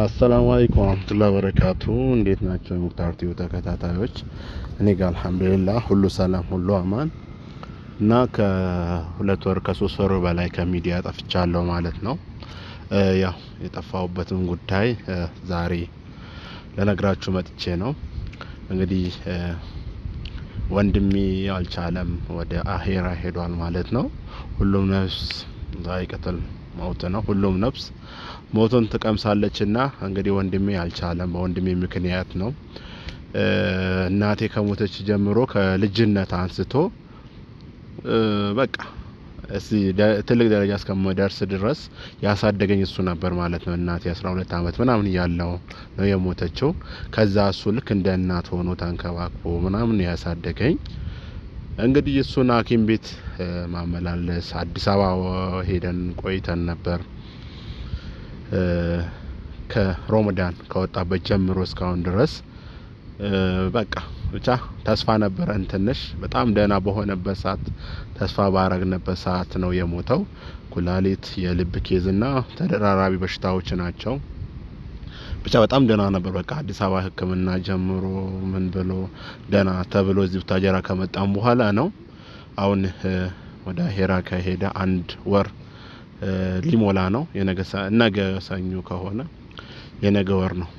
አሰላሙ አለይኩም ወራህመቱላሂ ወበረካቱ። እንዴት ናቸው ሙክታር ቲቪ ተከታታዮች? እኔ ጋር አልሐምዱሊላህ ሁሉ ሰላም ሁሉ አማን እና ከሁለት ወር ከሶስት ወር በላይ ከሚዲያ ጠፍቻለሁ ማለት ነው። ያው የጠፋሁበትን ጉዳይ ዛሬ ለነግራችሁ መጥቼ ነው። እንግዲህ ወንድሜ አልቻለም፣ ወደ አሄራ ሄዷል ማለት ነው። ሁሉም ነፍስ ዛኢቀቱል መውት ነው። ሁሉም ነፍስ ሞቱን ትቀምሳለችና እንግዲህ ወንድሜ አልቻለም። በወንድሜ ምክንያት ነው። እናቴ ከሞተች ጀምሮ ከልጅነት አንስቶ በቃ ትልቅ ደረጃ እስከምደርስ ድረስ ያሳደገኝ እሱ ነበር ማለት ነው። እናቴ 12 አመት ምናምን ያለው ነው የሞተችው። ከዛ እሱ ልክ እንደ እናት ሆኖ ተንከባክቦ ምናምን ያሳደገኝ። እንግዲህ እሱን ሐኪም ቤት ማመላለስ አዲስ አበባ ሄደን ቆይተን ነበር። ከሮመዳን ከወጣበት ጀምሮ እስካሁን ድረስ በቃ ብቻ ተስፋ ነበረን። ትንሽ በጣም ደህና በሆነበት ሰዓት ተስፋ ባረግንበት ሰዓት ነው የሞተው። ኩላሊት፣ የልብ ኬዝና ተደራራቢ በሽታዎች ናቸው። ብቻ በጣም ደህና ነበር። በቃ አዲስ አበባ ሕክምና ጀምሮ ምን ብሎ ደህና ተብሎ እዚህ ታጀራ ከመጣም በኋላ ነው አሁን ወደ አሄራ ከሄደ አንድ ወር ሊሞላ ነው። ነገ ሰኞ ከሆነ የነገ ወር ነው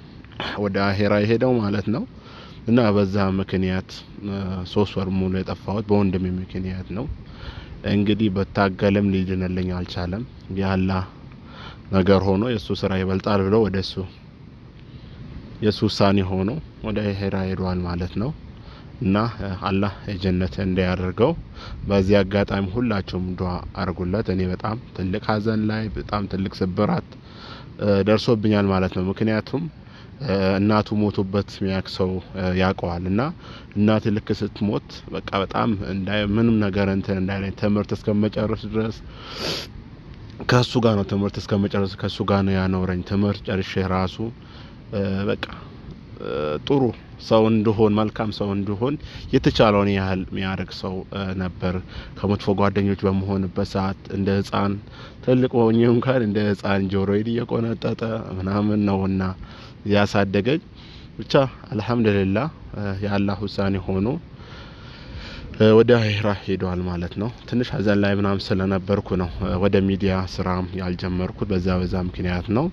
ወደ አሄራ የሄደው ማለት ነው። እና በዛ ምክንያት 3 ወር ሙሉ የጠፋሁት በወንድሜ ምክንያት ነው። እንግዲህ በታገለም ሊድንልኝ አልቻለም። የአላህ ነገር ሆኖ የሱ ስራ ይበልጣል ብሎ ወደሱ የሱ ውሳኔ ሆኖ ወደ አሄራ ሄዷል ማለት ነው። እና አላህ የጀነት እንዲያደርገው በዚህ አጋጣሚ ሁላችሁም ዱአ አርጉለት። እኔ በጣም ትልቅ ሀዘን ላይ በጣም ትልቅ ስብራት ደርሶብኛል ማለት ነው። ምክንያቱም እናቱ ሞቶበት የሚያክሰው ያውቀዋል። እና እናት ልክ ስትሞት በቃ በጣም ምንም ነገር እንዳይለኝ ትምህርት እስከመጨረስ ድረስ ከሱ ጋር ነው ትምህርት እስከመጨረስ ከሱ ጋር ነው ያኖረኝ። ትምህርት ጨርሼ ራሱ በቃ ጥሩ ሰው እንድሆን መልካም ሰው እንድሆን የተቻለውን ያህል የሚያደርግ ሰው ነበር። ከመጥፎ ጓደኞች በመሆንበት ሰዓት እንደ ህፃን ትልቅ ሆኜ እንኳን እንደ ህፃን ጆሮዬን እየቆነጠጠ ምናምን ነውና ያሳደገኝ። ብቻ አልሐምዱሊላህ የአላህ ውሳኔ ሆኖ ወደ አሄራ ሄዷል ማለት ነው። ትንሽ ሀዘን ላይ ምናምን ስለነበርኩ ነው ወደ ሚዲያ ስራም ያልጀመርኩት በዛ ምክንያት ነው።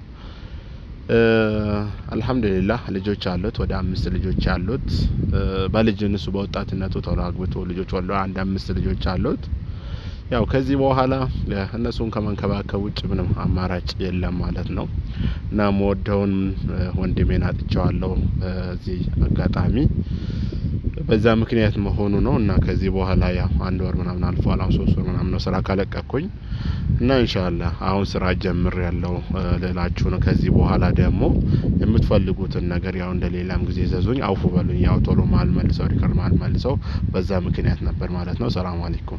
አልሐምዱሊላህ ልጆች አሉት፣ ወደ 5 ልጆች አሉት። በልጅነቱ በወጣትነቱ ቶሎ አግብቶ ልጆች ወልዶ 5 ልጆች አሉት። ያው ከዚህ በኋላ እነሱን ከመንከባከብ ውጭ ምንም አማራጭ የለም ማለት ነው። እና ሞደውን ወንድሜን አጥቻለሁ በዚህ አጋጣሚ በዛ ምክንያት መሆኑ ነው። እና ከዚህ በኋላ ያው 1 ወር ምናምን አልፏል። 3 ወር ምናምን ነው ስራ ካለቀኩኝ እና ኢንሻአላህ አሁን ስራ ጀምሬያለሁ ልላችሁ ነው። ከዚህ በኋላ ደግሞ የምትፈልጉትን ነገር ያው እንደሌላም ጊዜ ዘዙኝ፣ አውፉ በሉኝ። ያው ቶሎ ማልመልሰው ሪከርድ ማልመልሰው በዛ ምክንያት ነበር ማለት ነው። ሰላም አለይኩም።